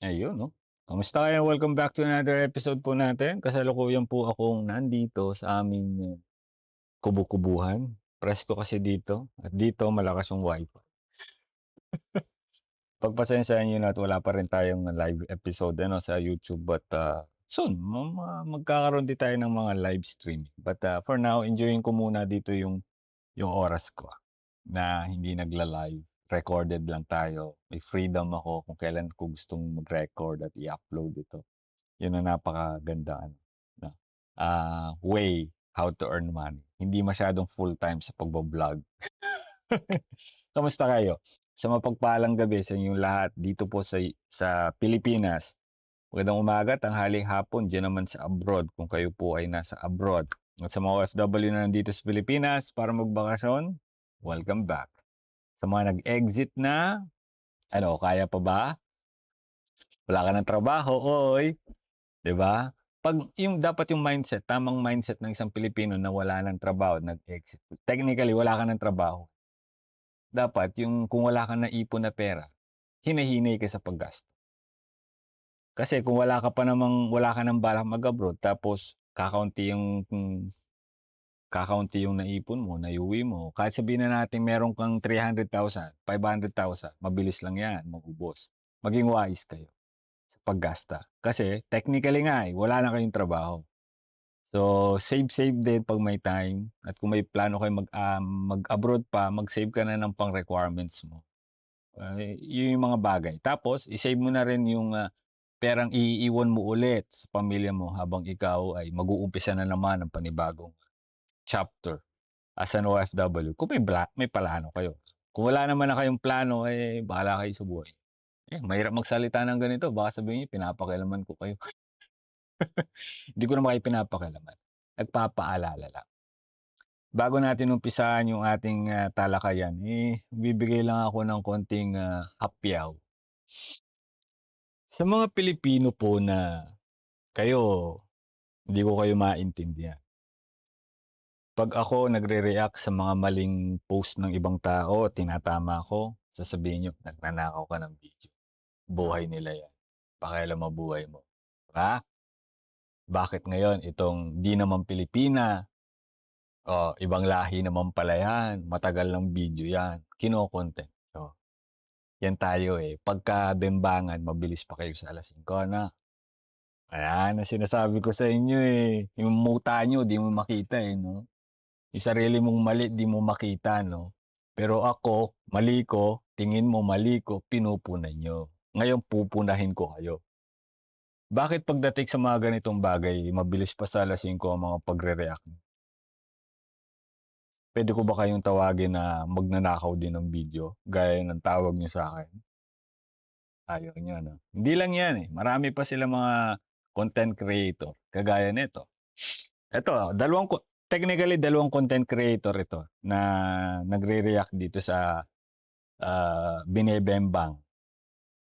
Ayun 'no. Kamusta kayo? Welcome back to another episode po natin. Kasalukuyan po akong nandito sa aming kubo-kubuhan. Presko kasi dito at dito malakas yung Wi-Fi. Pagpasensyahan niyo na at wala pa rin tayong live episode ano sa YouTube but, soon magkakaroon din tayo ng mga live streaming. But, for now enjoyin ko muna dito yung oras ko na hindi nagla-live. Recorded lang tayo. May freedom ako kung kailan ko gustong mag-record at i-upload ito. Yun ang napakaganda ano, na, way how to earn money. Hindi masyadong full-time sa pagbo-vlog. Kamusta kayo? Sa mapagpalang gabi sa inyong lahat dito po sa Pilipinas. Magandang umaga, tanghali, hapon diyan naman sa abroad kung kayo po ay nasa abroad. At sa mga OFW na nandito sa Pilipinas para magbakasyon, welcome back. Sa mga nag-exit na, ano, kaya pa ba? Wala ka ng trabaho, oy. 'Di ba? 'Pag yung dapat yung mindset, tamang mindset ng isang Pilipino na wala ng trabaho, nag-exit. Technically wala ka ng trabaho. Dapat yung kung wala kang naipon na pera, hinahinay ka sa paggasto. Kasi kung wala ka ng balak mag-abroad tapos kakaunti yung naipon mo, naiuwi mo, kahit sabihin na natin meron kang 300,000, 500,000, mabilis lang 'yan maubos. Maging wise kayo sa paggasta. Kasi technically nga, wala na kayong trabaho. So, save din 'pag may time at kung may plano kayo mag-abroad pa, mag-save ka na ng pang-requirements mo. Yun yung mga bagay. Tapos i-save mo na rin yung, perang iiwan mo ulit sa pamilya mo habang ikaw ay mag-uumpisa na naman ng panibagong chapter as an OFW kung may plano kayo. Kung wala naman na kayong plano, eh, bahala kayo sa buhay. Mahirap magsalita ng ganito baka sabihin niyo pinapakialaman ko kayo. Hindi ko naman kayo pinapakialaman, nagpapaalala lang. Bago natin umpisahan yung ating, talakayan, eh, bibigay lang ako ng konting, hapyaw. Sa mga Pilipino po na kayo, hindi ko kayo maintindihan. 'Pag ako nagre-react sa mga maling post ng ibang tao, tinatama ko, sasabihin niyo, "Nagnanakaw ka ng video. Buhay nila 'yan, pakialam mo buhay mo." 'Di ba? Bakit ngayon itong 'di naman Pilipina, ibang lahi naman pala 'yan, matagal ng video 'yan, kino-content niyo. 'Yan tayo, eh, pagka-bembangan mabilis pa kayo sa alas 5 ano? Ayan ang sinasabi ko sa inyo, eh, yung muta niyo 'di mo makita, eh, 'no? Yung sarili mong mali 'di mo makita 'no? Pero ako, mali ko, tingin mo mali ko, pinupunan niyo. Ngayon pupunahin ko kayo. Bakit pagdating sa mga ganitong bagay mabilis pa sa alas 5 ang mga pagre-react niyo? Puwede ko ba kayong tawagin na magnanakaw din ng video gaya ng tawag niyo sa'kin? Ayaw niyo 'no? Hindi lang 'yan, eh, marami pa silang mga content creator kagaya nito. Eto, dalawang content creator ito na nagre-react dito sa, binebembang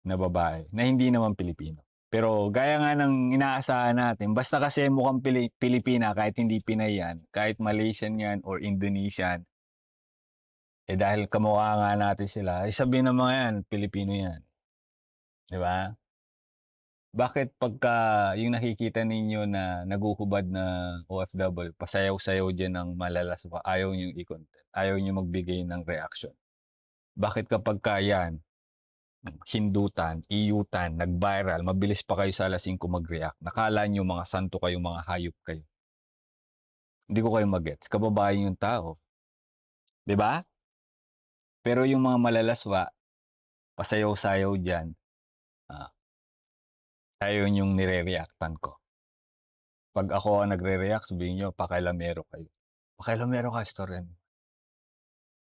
na babae na hindi naman Pilipino. Pero gaya nga ng inaasahan natin basta kasi mukhang Pilipina kahit hindi Pinay 'yan, kahit Malaysian 'yan or Indonesian, eh, dahil kamukha nga natin sila, eh, sabihin ng mga 'yan Pilipino 'yan, 'di ba? Bakit pagka yung nakikita ninyo na naguhubad na OFW, pasayaw-sayaw diyan ng malalaswa, ayaw niyong i-content, ayaw niyo magbigay ng reaction? Bakit kapagka 'yan, hindutan, iyutan, nag-viral, mabilis pa kayo sa alas 5 mag-react, akala niyo mga santo kayong mga hayop kayo. Hindi ko kayo ma-gets, kababayan yung tao, 'di ba? Pero yung mga malalaswa, pasayaw-sayaw diyan, ah, ayaw niyong nire-reactan ko. 'Pag ako ang nagre-react sabihin niyo pakialamero kayo. Pakialamero ka istorya mo,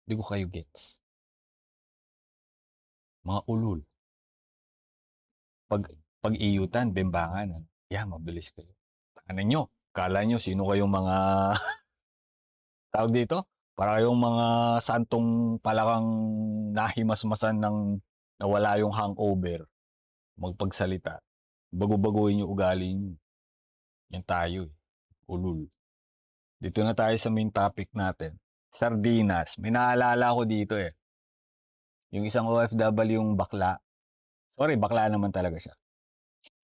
'di ko kayo gets. Mga ulol. 'Pag pag-iyutan, bembangan, yan mabilis kayo. Ano niyo, akala niyo sino kayong mga tawag dito, para kayong mga santong palakang nahimasmasan ng nawala yung hangover, magpagsalita. Bago-baguhin yung ugali niyo. Yan tayo, eh, ulol. Dito na tayo sa main topic natin, sardinas. May naalala ako dito, eh, yung isang OFW yung bakla, sorry bakla naman talaga siya.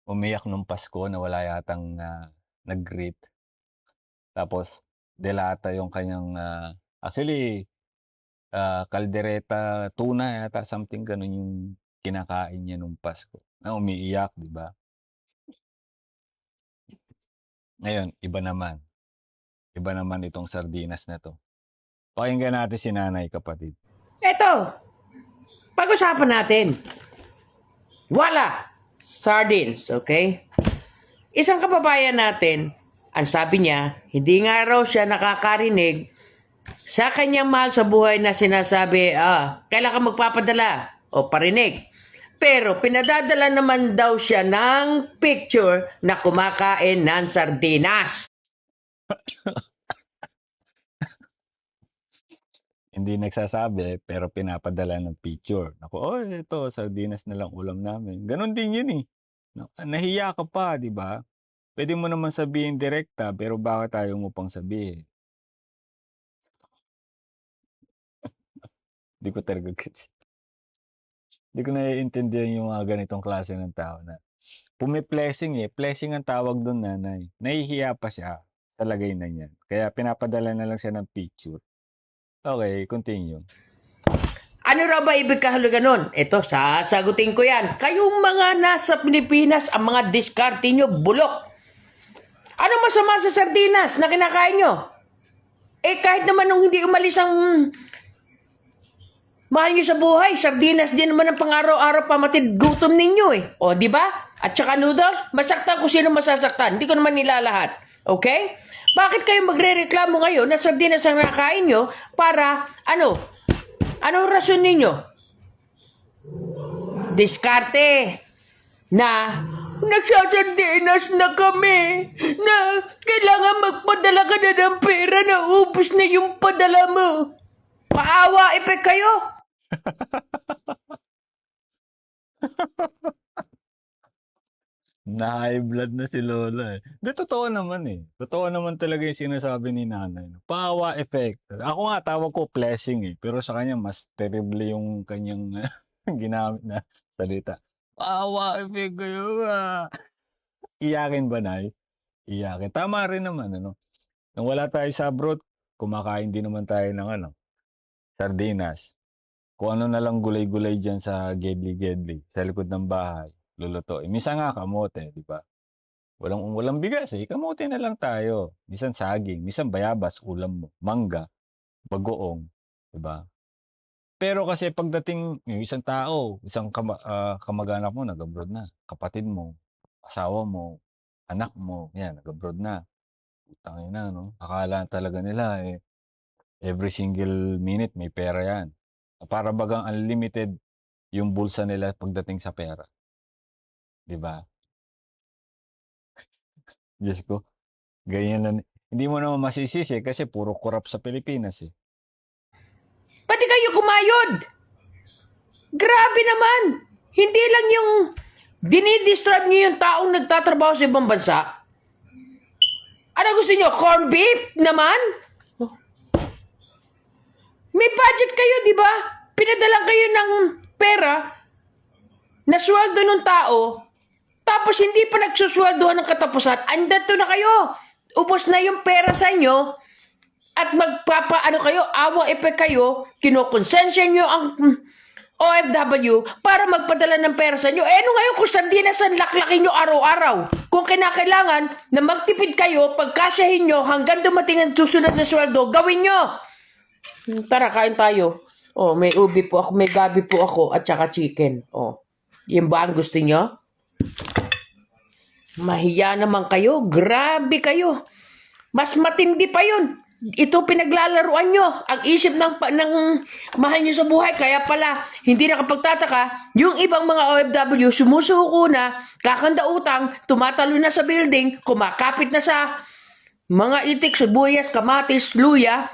umiyak nung Pasko na wala yatang nag-greet. Tapos delata yung kanyang, actually, kaldereta tuna yata, something gano'n yung kinakain niya nung Pasko, na umiiyak, 'di ba? Ngayon iba naman itong sardinas na 'to. Pakinggan natin si nanay, kapatid. Eto, pag-usapan natin. Wala. Sardines, okay? Isang kababayan natin, ang sabi niya, hindi nga raw siya nakakarinig sa kanyang mahal sa buhay na sinasabi, kailan ka magpapadala o parinig. Pero pinadadala naman daw siya ng picture na kumakain ng sardinas. Hindi nagsasabi, pero pinapadala ng picture. Naku, "Oy, ito sardinas na lang ulam namin." Gano'n din 'yun, eh, 'no? Nahiya ka pa, 'di ba? Puwede mo naman sabihin direkta, pero bakit ayaw mo pang sabihin? 'Di ko talaga gets. 'Di ko naiintindihan yung mga ganitong klase ng tao na pumi-flexing, eh. Flexing ang tawag dun, nanay. Nahihiya pa siya sa lagay na niyan, kaya pinapadala na lang siya ng picture. Okey, continue. Ano raw ba ibig kahulugan nun? Ito, sasagutin ko yan. Kayong mga nasa Pilipinas, ang mga diskarte nyo, bulok. Ano masama sa sardinas na kinakain nyo? Eh kahit naman nung hindi umalis ang mahal nyo sa buhay, sardinas din naman ang pang-araw-araw pamatid gutom ninyo eh. O, di ba? At saka noodles, masaktan kung sino masasaktan. Hindi ko naman nilalahat. Okay? Bakit kayo magre-reklamo ngayon na sardinas ang nakakain nyo para, anong rason ninyo? Diskarte na nagsasardinas na kami na kailangan magpadala ka na ng pera na ubus na yung padala mo. Paawa epek kayo. Na-high blood na si lola, eh. 'Di, totoo naman, eh. Totoo naman talaga yung sinasabi ni nanay 'no, pawa effect. Ako nga tawag ko flexing, eh, pero sa kanya mas terrible yung kanyang ginamit na salita. "Pawa effect kayo, Iyakin ba, nay? Iyakin. Tama rin naman ano, nung wala tayo sa abroad, kumakain din naman tayo ng sardinas. Kung ano na lang gulay-gulay diyan sa gedli-gedli, sa likod ng bahay, lulutuin. Minsan nga kamote, 'di ba? Walang walang bigas, eh, kamote na lang tayo. Minsan saging, minsan bayabas, ulam mo, mangga, bagoong, 'di ba? Pero kasi pagdating yung isang tao, isang kamag-anak mo nag-abroad na, kapatid mo, asawa mo, anak mo, 'yan nag-abroad na. Putang ina 'no, akala talaga nila, eh, every single minute may pera 'yan. Para bagang unlimited yung bulsa nila pagdating sa pera, 'di ba? Diyos ko, ganyan na hindi mo naman masisisi kasi puro korap sa Pilipinas, eh. Pati kayo kumayod. Grabe naman. Hindi lang yung dinidistrib nyo yung taong nagtatrabaho sa ibang bansa. Ano gusto nyo? Corn beef naman? May budget kayo, di ba? Pinadalang kayo ng pera na sweldo ng tao, tapos hindi pa nagsusweldohan ng katapusan, andato na kayo. Ubos na yung pera sa inyo, at magpapaano kayo, awa epek kayo, kinokonsensya nyo ang OFW para magpadala ng pera sa inyo. Eh ano ngayon kung sardinas ang laklakin nyo araw-araw? Kung kinakailangan na magtipid kayo, pagkasyahin nyo hanggang dumating ang susunod na sweldo, gawin nyo. Tara, kain tayo. Oh, may ubi po ako, may gabi po ako, at saka chicken. Oh, yun ba ang gusto nyo? Mahiya naman kayo. Grabe kayo. Mas matindi pa yun. Ito pinaglalaruan nyo. Ang isip ng mahal nyo sa buhay. Kaya pala, hindi nakapagtataka, yung ibang mga OFW sumusuko na, kakanda utang, tumatalo na sa building, kumakapit na sa mga itik, sibuyas, kamatis, luya,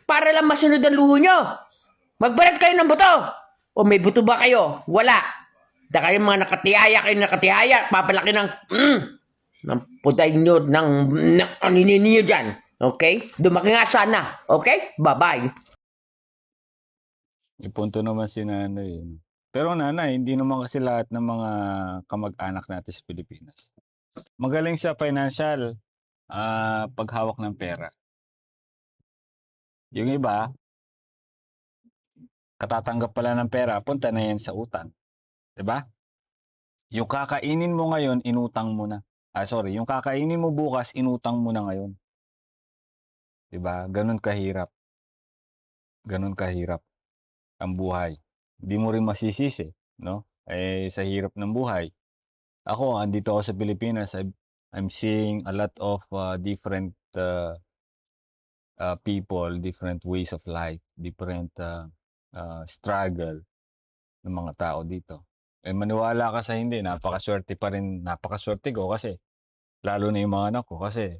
para lang masunod ang luho nyo. Magbalat kayo ng buto. O may buto ba kayo? Wala. Da kayo mga nakatihaya, papalaki ng puday nyo, ng aninin nyo dyan. Okay? Dumaki nga sana. Okay? Bye-bye. May punto naman si nanay, eh. Pero nanay, hindi naman kasi lahat ng mga kamag-anak natin sa Pilipinas magaling sa financial, paghawak ng pera. Yung iba, katatanggap pala ng pera, punta na yan sa utang, 'di ba? Yung kakainin mo ngayon, inutang mo na. Sorry, yung kakainin mo bukas, inutang mo na ngayon, 'di ba? Gano'n kahirap, gano'n kahirap ang buhay. Hindi mo rin masisisi, 'no? Sa hirap ng buhay. Ako, andito ako sa Pilipinas, I'm seeing a lot of different people, different ways of life, different struggle ng mga tao dito. Maniwala ka sa hindi, napakaswerte pa rin, napakaswerte ko kasi lalo na yung mga anak ko kasi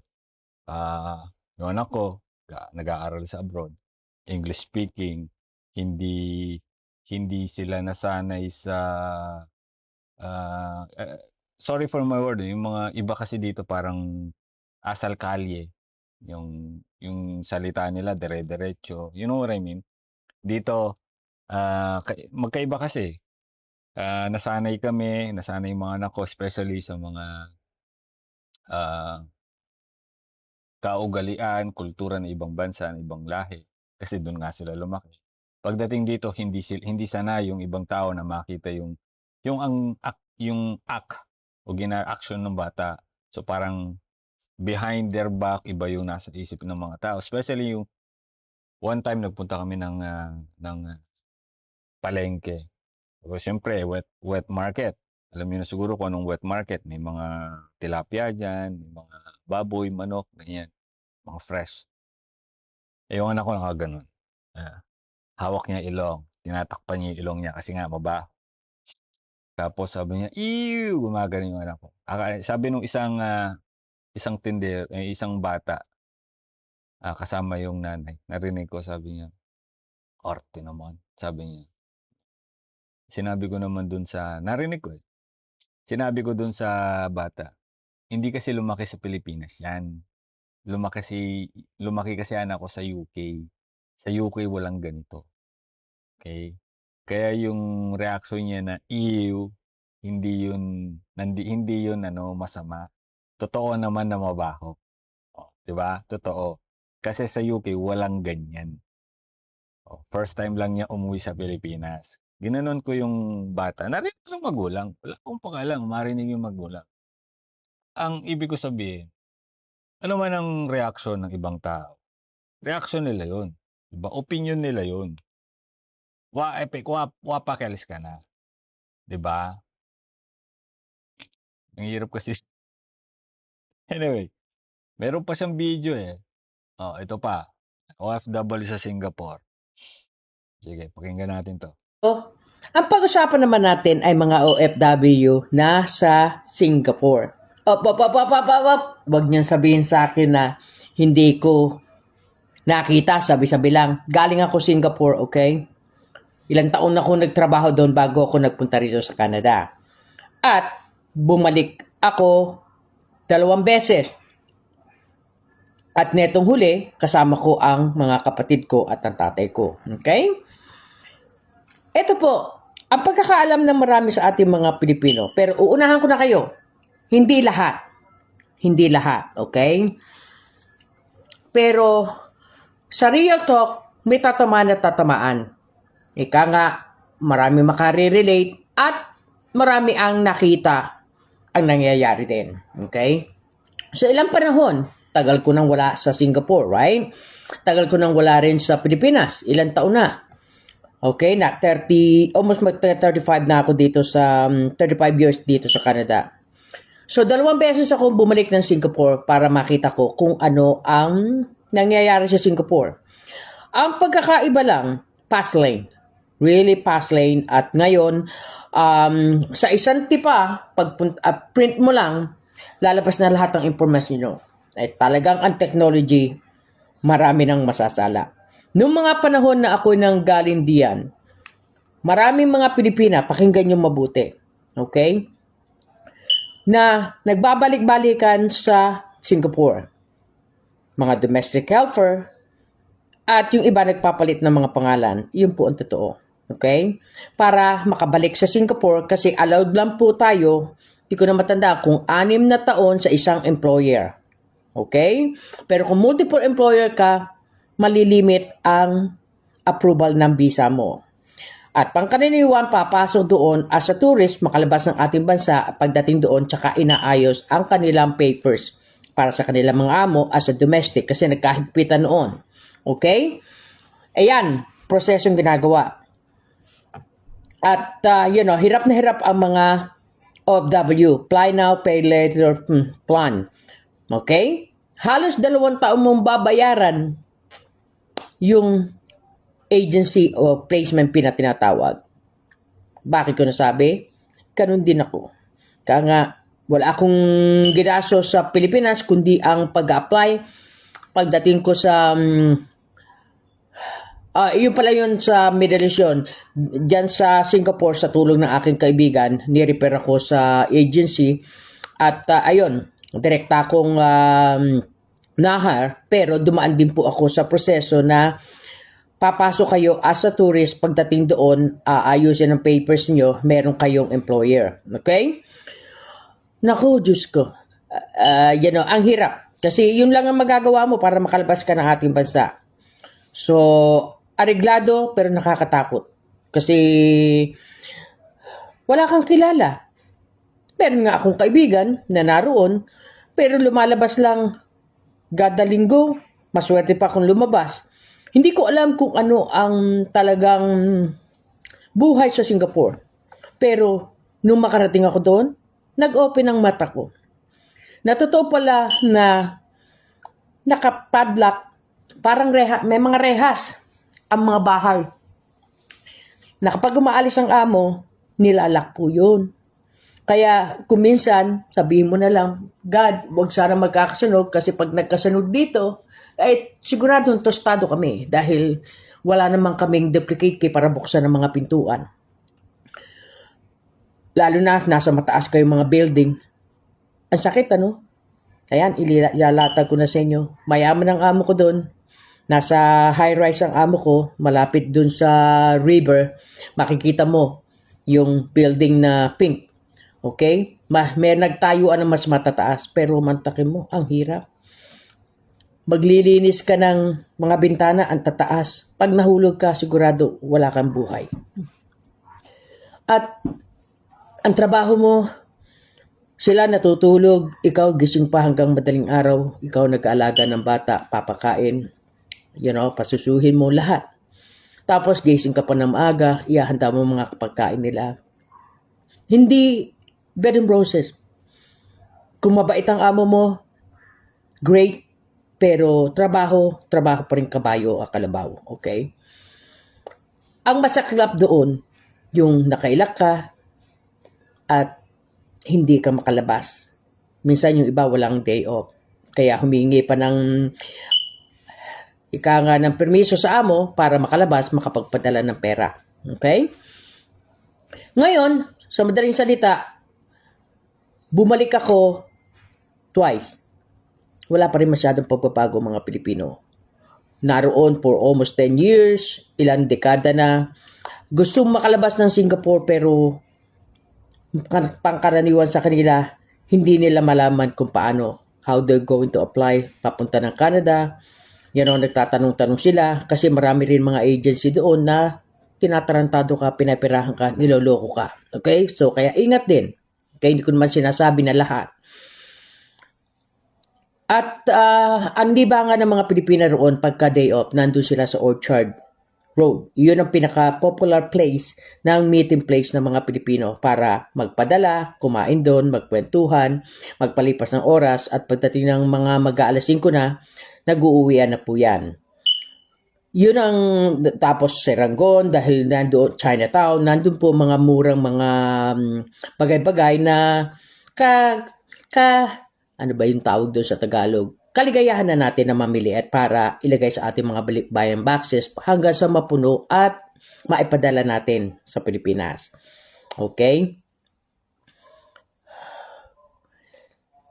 yung anak ko nag-aaral sa abroad, English speaking, hindi hindi sila nasanay sa sorry for my word, yung mga iba kasi dito parang asal kalye, yung salita nila dire-diretso, you know what I mean? Dito, magkaiba kasi. Nasanay yung mga anak ko especially sa mga ah, kaugalian, kultura ng ibang bansa, ng ibang lahi. Kasi doon nga sila lumaki. Pagdating dito, hindi sanay yung ibang tao na makita yung act o gina-action ng bata. So parang behind their back, iba yung nasa isip ng mga tao. Especially yung one time nagpunta kami ng palengke. So, siyempre, wet market. Alam niyo na siguro kung anong wet market. May mga tilapia dyan, may mga baboy, manok, ganyan. Mga fresh. Yung anak ko nakaganon. Ah, hawak niya ilong. Tinatakpan niya yung ilong niya kasi nga mabaho. Tapos sabi niya, "Ew!" Gumagano yung anak ko. Sabi nung isang tindero, isang bata, kasama yung nanay. Narinig ko, sabi niya, "Arte naman." Sabi niya. Sinabi ko naman dun sa, narinig ko eh. Sinabi ko dun sa bata, hindi kasi lumaki sa Pilipinas yan. Lumaki kasi anak ko sa UK. Sa UK walang ganito. Okay? Kaya yung reaction niya na ew, hindi yun masama. Totoo naman na mabaho. Oh, 'di ba? Totoo. Kasi sa UK walang ganyan. Oh, first time lang niya umuwi sa Pilipinas. Ginanon ko yung bata. Narinig ko ng magulang. Wala akong pakialam, marinig yung magulang. Ang ibig ko sabihin, ano man ang reaksyon ng ibang tao, reaksyon nila yun. Diba? Opinion nila yun. Pakialis ka na. Diba? Ang hirap kasi. Anyway, meron pa siyang video eh. Oh, ito pa. OFW sa Singapore. Sige, pakinggan natin to. Ang pag-usapan naman natin ay mga OFW na sa Singapore. Wag niyang sabihin sa akin na hindi ko nakita, sabi-sabi lang. Galing ako Singapore, okay? Ilang taon na ako nagtrabaho doon bago ako nagpunta rito sa Canada. At bumalik ako 2 beses. At netong huli, kasama ko ang mga kapatid ko at ang tatay ko. Okay? Ito po, ang pagkakaalam ng marami sa ating mga Pilipino. Pero uunahan ko na kayo. Hindi lahat. Hindi lahat. Okay? Pero sa real talk, may tatamaan at tatamaan. Ika nga, marami makare-relate at marami ang nakita ang nangyayari din. Okay? So ilang panahon, tagal ko nang wala sa Singapore, right? Tagal ko nang wala rin sa Pilipinas. Ilang taon na? Okay, almost 35 na ako dito sa, 35 years dito sa Canada. So 2 beses ako bumalik ng Singapore para makita ko kung ano ang nangyayari sa Singapore. Ang pagkakaiba lang, fast lane. Really fast lane. At ngayon, sa isang tipa, pag print mo lang, lalabas na lahat ng information nyo. Ay talagang ang technology, marami nang masasala. Noong mga panahon na ako nang galing diyan, maraming mga Pilipina, pakinggan nyo mabuti. Okay? Na nagbabalik-balikan sa Singapore. Mga domestic helper, at yung iba nagpapalit ng mga pangalan. Yun po ang totoo. Okay? Para makabalik sa Singapore kasi allowed lang po tayo, di ko na matanda kung 6 na taon sa isang employer. Okay? Pero kung multiple employer ka, malilimit ang approval ng visa mo. At pangkaraniwan, papasok doon as a tourist, makalabas ng ating bansa, pagdating doon, tsaka inaayos ang kanilang papers para sa kanilang mga amo as a domestic kasi nagkahigpitan noon. Okay? Ayan, prosesong ginagawa. At, hirap na hirap ang mga OFW, Fly Now, Pay Later plan. Okay? Halos 2 taon mong babayaran yung agency o placement pinatinatawag. Bakit ko nasabi? Ganun din ako. Kaya nga, wala akong ginasyo sa Pilipinas kundi ang pag-apply. Pagdating ko sa yun pala yun sa Middle East yun. Diyan sa Singapore, sa tulong ng aking kaibigan, ni-repair ako sa agency. At ayun, direkta akong nahar. Pero dumaan din po ako sa proseso na papasok kayo as a tourist. Pagdating doon, ayusin ang papers nyo, meron kayong employer. Okay? Naku, Diyos ko. Ang hirap. Kasi yun lang ang magagawa mo para makalabas ka ng ating bansa. So, areglado pero nakakatakot. Kasi wala kang kilala. Meron nga akong kaibigan na naroon, pero lumalabas lang kada linggo. Maswerte pa kung lumabas. Hindi ko alam kung ano ang talagang buhay sa Singapore. Pero nung makarating ako doon, nag-open ang mata ko. Natotoo pala na nakapadlock, parang may mga rehas ang mga bahay. Na kapag umaalis ang amo, nilalak po yun. Kaya kung minsan, sabihin mo na lang, God, huwag sana magkakasunog kasi pag nagkasunog dito, siguradong tostado kami dahil wala namang kaming duplicate key para buksan ng mga pintuan. Lalo na nasa mataas kayong mga building. Ang sakit, ano? Ayan, ilalatag ko na sa inyo. Mayaman ang amo ko doon. Nasa high-rise ang amo ko, malapit doon sa river. Makikita mo yung building na pink. Okay? May nagtayuan na mas matataas, pero mantakin mo, ang hirap. Maglilinis ka ng mga bintana, ang tataas. Pag nahulog ka, sigurado wala kang buhay. At ang trabaho mo, sila natutulog, ikaw gising pa hanggang madaling araw, ikaw nag-aalaga ng bata, papakain, pasusuhin mo lahat. Tapos gising ka pa ng maaga, ihahanda mo mga pagkain nila. Hindi bed and roses. Kung mabait ang amo mo, great. Pero trabaho pa rin kabayo at kalabaw. Okay? Ang masaklap doon, yung nakailak ka at hindi ka makalabas. Minsan yung iba walang day off. Kaya humingi pa ng ng permiso sa amo para makalabas, makapagpadala ng pera. Okay? Ngayon, sa madaling salita, bumalik ako twice. Wala pa rin masyadong pagbabago mga Pilipino. Naroon for almost 10 years, ilang dekada na. Gustong makalabas ng Singapore pero pangkaraniwan sa kanila, hindi nila malaman kung paano, how they're going to apply, papunta ng Canada. Nagtatanong-tanong sila kasi marami rin mga agency doon na tinatarantado ka, pinapirahan ka, niloloko ka. Okay? So, kaya ingat din. Okay? Hindi ko naman sinasabi na lahat. At ang libangan ng mga Pilipina roon pagka day off, nandun sila sa Orchard Road. Yun ang pinaka-popular place ng meeting place ng mga Pilipino para magpadala, kumain doon, magkwentuhan, magpalipas ng oras at pagdating ng mga mag-aalas 5 na, nag-uuwian na po yan. Yun ang tapos Serangoon dahil nandoon Chinatown, nandun po mga murang mga bagay-bagay na ano ba yung tawag doon sa Tagalog? Kaligayahan na natin na mamili at para ilagay sa ating mga bayan boxes hanggang sa mapuno at maipadala natin sa Pilipinas. Okay?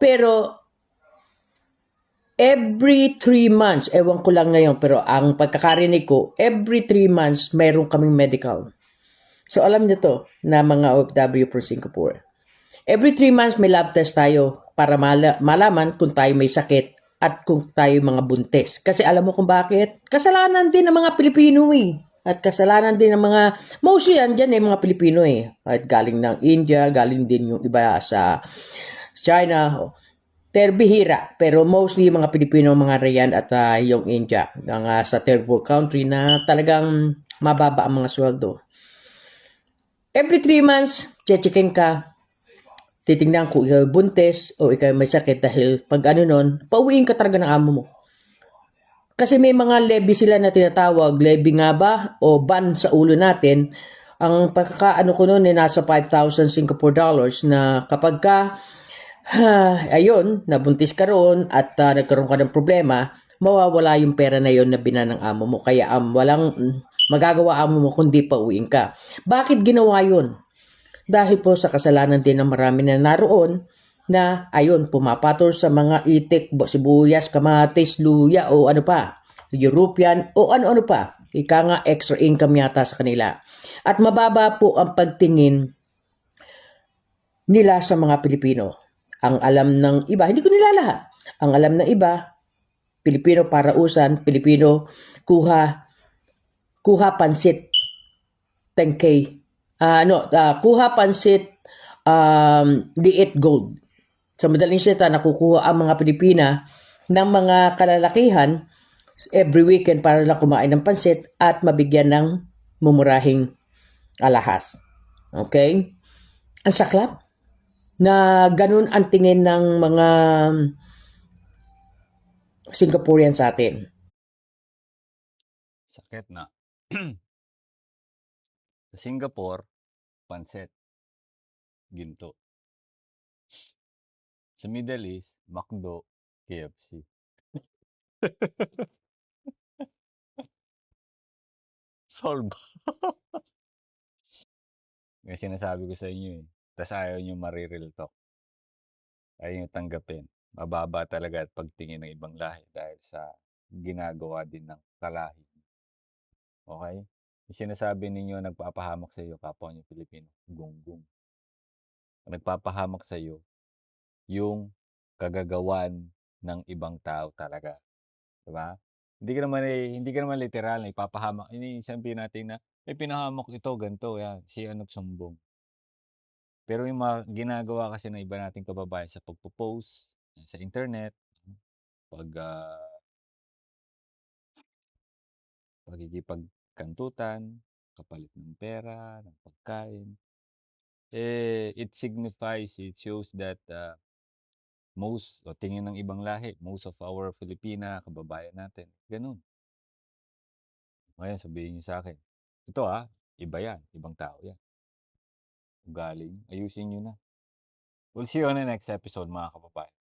Pero every 3 months, ewan ko lang ngayon, pero ang pagkakarinig ko, every 3 months mayroon kaming medical. So alam niyo to na mga OFW from Singapore. Every 3 months may lab test tayo para malaman kung tayo may sakit at kung tayo mga buntis. Kasi alam mo kung bakit? Kasalanan din ng mga Pilipino eh. At kasalanan din ng mga, mostly yan dyan eh, mga Pilipino eh. At galing ng India, galing din yung iba sa China. Pero bihira. Pero mostly yung mga Pilipino, mga Rayan at yung India. Mga sa third world country na talagang mababa ang mga sweldo. Every 3 months, checking ka, titingnan kung ikaw buntis o ikaw may sakit dahil pag ano nun, pauwiin ka talaga ng amo mo. Kasi may mga levy sila na tinatawag, levy nga ba o ban sa ulo natin. Ang pagkakaano ko noon ay nasa 5,000 Singapore dollars na kapag ka, ayun, nabuntis ka roon at nagkaroon ka ng problema, mawawala yung pera na yon na binan ng amo mo. Kaya walang magagawa amo mo kundi pauwiin ka. Bakit ginawa yun? Dahil po sa kasalanan din ng marami na naroon na ayun, pumapatol sa mga itik, sibuyas, kamatis, luya o ano pa, European o ano-ano pa. Ika nga extra income yata sa kanila. At mababa po ang pagtingin nila sa mga Pilipino. Ang alam ng iba, hindi ko nila lahat. Ang alam ng iba, Pilipino parausan, Pilipino kuha pansit 10K. Kuha pansit liit gold. Sa madaling salita, nakukuha ang mga Pilipina ng mga kalalakihan every weekend para lang kumain ng pansit at mabigyan ng mumurahing alahas. Okay? Ang saklap na ganun ang tingin ng mga Singaporean sa atin. Sakit na. Sa Singapore, pansit, ginto. Sa Middle East, McDo, KFC. Solve. Yung sinasabi ko sa inyo eh. Tapos ayaw nyo mariril talk. Ayaw nyo tanggapin. Mababa talaga at pagtingin ng ibang lahi dahil sa ginagawa din ng kalahi. Okay? Yung sinasabi ninyo nagpapahamak sa iyo, kapwa nyo Pilipino, gunggong. Nagpapahamak sa iyo, yung kagagawan ng ibang tao talaga. 'Di ba? Hindi ka naman literal na ipapahamak. Sabihin natin na, pinahamak ito, ganito, yan. Si ano't sumbong. Pero yung mga ginagawa kasi ng iba nating kababayan sa pagpo-post sa internet, pag pakikipagkantutan, kapalit ng pera, ng pagkain, it shows that most o tingin ng ibang lahi, most of our Filipina kababayan natin, ganun. Ngayon sabihin niyo sa akin, ito iba yan, ibang tao yan. Ugali niyo, ayusin niyo na. We'll see you on the next episode mga kababayan.